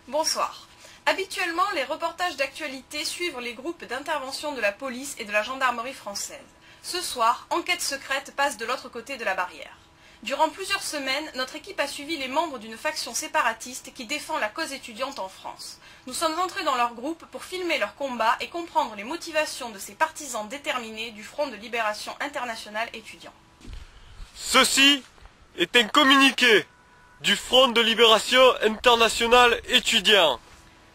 Bonsoir. Habituellement, les reportages d'actualité suivent les groupes d'intervention de la police et de la gendarmerie française. Ce soir, Enquête secrète passe de l'autre côté de la barrière. Durant plusieurs semaines, notre équipe a suivi les membres d'une faction séparatiste qui défend la cause étudiante en France. Nous sommes entrés dans leur groupe pour filmer leurs combats et comprendre les motivations de ces partisans déterminés du Front de Libération Internationale étudiant. Ceci est un communiqué du Front de Libération Internationale étudiant.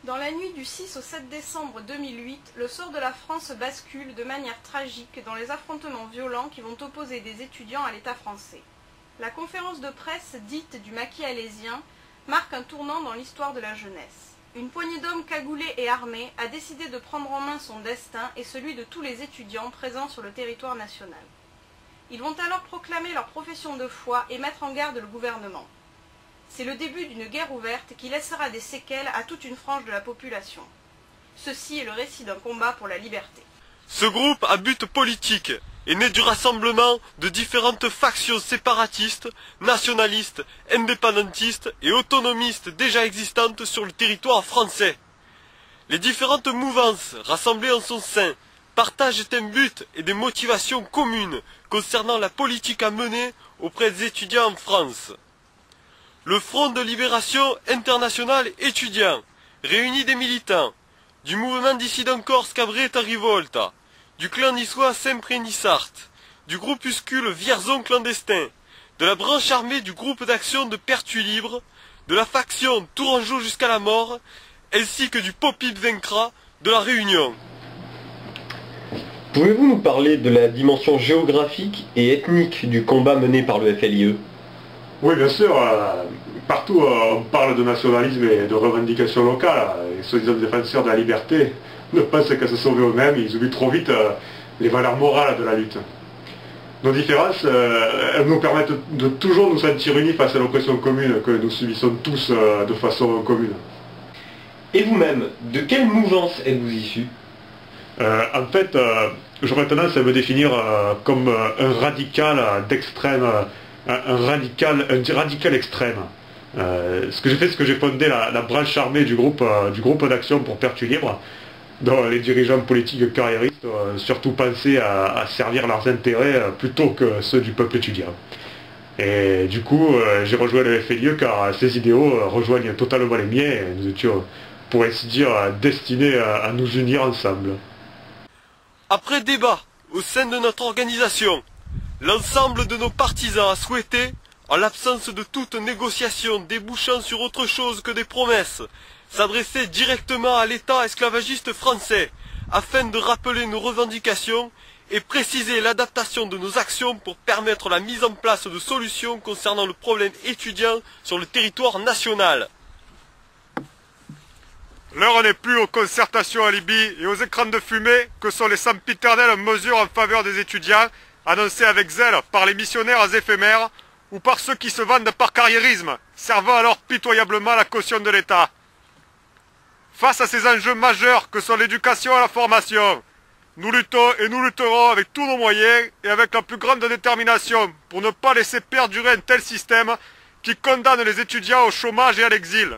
Dans la nuit du 6 au 7 décembre 2008, le sort de la France bascule de manière tragique dans les affrontements violents qui vont opposer des étudiants à l'État français. La conférence de presse dite du maquis alésien marque un tournant dans l'histoire de la jeunesse. Une poignée d'hommes cagoulés et armés a décidé de prendre en main son destin et celui de tous les étudiants présents sur le territoire national. Ils vont alors proclamer leur profession de foi et mettre en garde le gouvernement. C'est le début d'une guerre ouverte qui laissera des séquelles à toute une frange de la population. Ceci est le récit d'un combat pour la liberté. Ce groupe à but politique est né du rassemblement de différentes factions séparatistes, nationalistes, indépendantistes et autonomistes déjà existantes sur le territoire français. Les différentes mouvances rassemblées en son sein partagent un but et des motivations communes concernant la politique à mener auprès des étudiants en France. Le Front de Libération Internationale étudiant réunit des militants du mouvement dissident corse Cabretta Rivolta, du clan niçois Saint-Pré-Nissart, du groupuscule Vierzon clandestin, de la branche armée du groupe d'action de Pertuis Libre, de la faction Tourangeau jusqu'à la mort, ainsi que du Popip Vaincra de la Réunion. Pouvez-vous nous parler de la dimension géographique et ethnique du combat mené par le FLIE ? Oui, bien sûr. Partout, on parle de nationalisme et de revendications locales. Les soi-disant défenseurs de la liberté ne pensent qu'à se sauver eux-mêmes. Ils oublient trop vite les valeurs morales de la lutte. Nos différences, elles nous permettent de toujours nous sentir unis face à l'oppression commune que nous subissons tous de façon commune. Et vous-même, de quelle mouvance êtes-vous issu ? En fait, j'aurais tendance à me définir comme un radical d'extrême, un radical extrême. Ce que j'ai fait, c'est que j'ai fondé la branche armée du groupe d'action pour Pertuis Libre, dont les dirigeants politiques carriéristes ont surtout pensé à servir leurs intérêts plutôt que ceux du peuple étudiant. Et du coup, j'ai rejoint le FLIE car ces idéaux rejoignent totalement les miens et nous étions, pour ainsi dire, destinés à nous unir ensemble. Après débat au sein de notre organisation, l'ensemble de nos partisans a souhaité, en l'absence de toute négociation débouchant sur autre chose que des promesses, s'adresser directement à l'État esclavagiste français, afin de rappeler nos revendications et préciser l'adaptation de nos actions pour permettre la mise en place de solutions concernant le problème étudiant sur le territoire national. L'heure n'est plus aux concertations alibis et aux écrans de fumée que sont les sempiternelles mesures en faveur des étudiants, annoncées avec zèle par les missionnaires éphémères ou par ceux qui se vendent par carriérisme, servant alors pitoyablement la caution de l'État. Face à ces enjeux majeurs que sont l'éducation et la formation, nous luttons et nous lutterons avec tous nos moyens et avec la plus grande détermination pour ne pas laisser perdurer un tel système qui condamne les étudiants au chômage et à l'exil.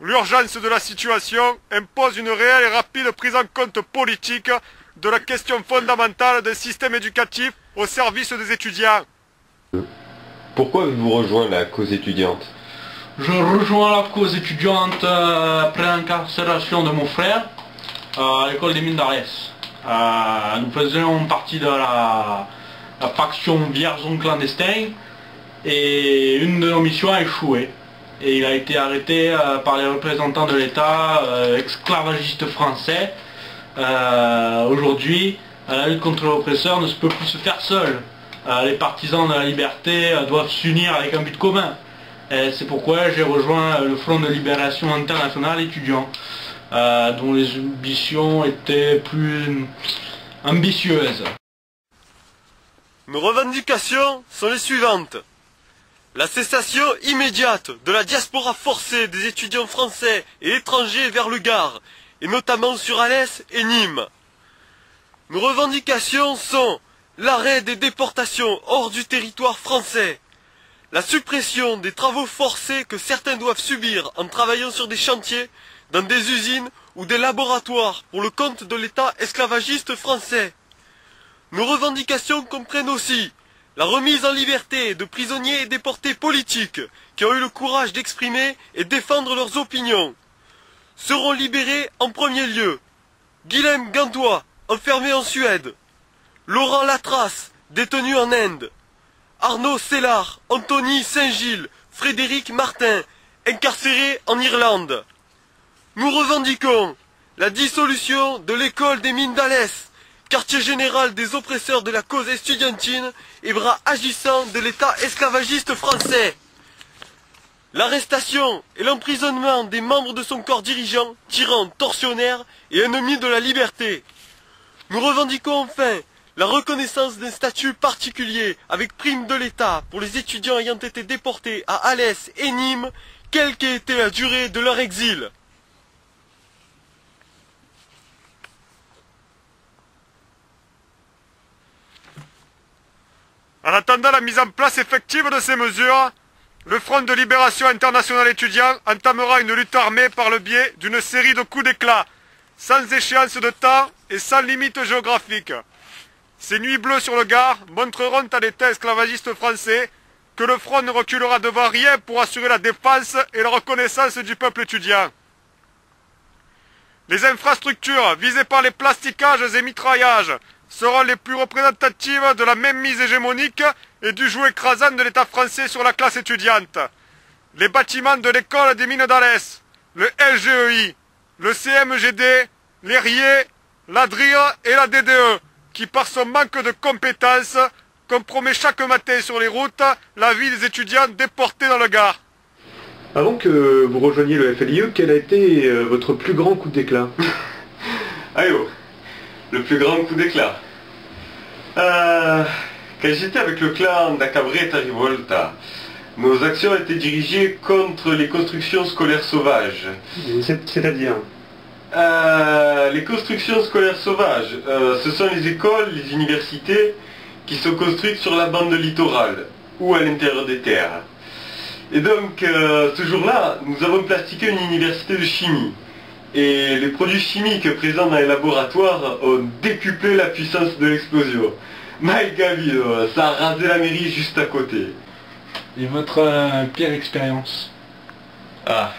L'urgence de la situation impose une réelle et rapide prise en compte politique de la question fondamentale d'un système éducatif au service des étudiants. Pourquoi avez-vous rejoint la cause étudiante ? Je rejoins la cause étudiante après l'incarcération de mon frère à l'école des mines d'Ariès. Nous faisions partie de la faction Vierzon clandestin et une de nos missions a échoué. Et il a été arrêté par les représentants de l'État esclavagiste français. Aujourd'hui, la lutte contre l'oppresseur ne peut plus se faire seule. Les partisans de la liberté doivent s'unir avec un but commun. C'est pourquoi j'ai rejoint le Front de Libération Internationale étudiant, dont les ambitions étaient plus ambitieuses. Nos revendications sont les suivantes. La cessation immédiate de la diaspora forcée des étudiants français et étrangers vers le Gard, et notamment sur Alès et Nîmes. Nos revendications sont l'arrêt des déportations hors du territoire français, la suppression des travaux forcés que certains doivent subir en travaillant sur des chantiers, dans des usines ou des laboratoires pour le compte de l'État esclavagiste français. Nos revendications comprennent aussi la remise en liberté de prisonniers et déportés politiques qui ont eu le courage d'exprimer et défendre leurs opinions. Seront libérés en premier lieu Guilhem Gantois, enfermé en Suède, Laurent Latras, détenu en Inde, Arnaud Sellard, Anthony Saint-Gilles, Frédéric Martin, incarcérés en Irlande. Nous revendiquons la dissolution de l'école des mines d'Alès, quartier général des oppresseurs de la cause estudiantine et bras agissant de l'État esclavagiste français. L'arrestation et l'emprisonnement des membres de son corps dirigeant, tyrans, tortionnaires et ennemis de la liberté. Nous revendiquons enfin la reconnaissance d'un statut particulier avec prime de l'État pour les étudiants ayant été déportés à Alès et Nîmes, quelle qu'ait été la durée de leur exil. En attendant la mise en place effective de ces mesures, le Front de Libération Internationale Étudiant entamera une lutte armée par le biais d'une série de coups d'éclat, sans échéance de temps et sans limite géographique. Ces nuits bleues sur le Gard montreront à l'État esclavagiste français que le Front ne reculera devant rien pour assurer la défense et la reconnaissance du peuple étudiant. Les infrastructures visées par les plastiquages et mitraillages seront les plus représentatives de la même mise hégémonique et du joug écrasant de l'État français sur la classe étudiante. Les bâtiments de l'école des mines d'Alès, le LGEI, le CMGD, l'ERIE, l'ADRIR et la DDE, qui par son manque de compétences compromet chaque matin sur les routes la vie des étudiants déportés dans le Gard. Avant que vous rejoigniez le FLIE, quel a été votre plus grand coup d'éclat? Aïe, le plus grand coup d'éclat. Quand j'étais avec le clan d'Acabreta Rivolta, nos actions étaient dirigées contre les constructions scolaires sauvages. C'est-à-dire les constructions scolaires sauvages, ce sont les écoles, les universités qui sont construites sur la bande littorale ou à l'intérieur des terres. Et donc, ce jour-là, nous avons plastiqué une université de chimie. Et les produits chimiques présents dans les laboratoires ont décuplé la puissance de l'explosion. My God, ça a rasé la mairie juste à côté. Et votre pire expérience? Ah.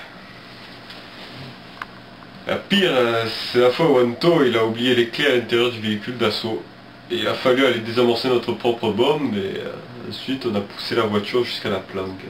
La pire, c'est la fois où Anto il a oublié les clés à l'intérieur du véhicule d'assaut. Et il a fallu aller désamorcer notre propre bombe et ensuite on a poussé la voiture jusqu'à la planque.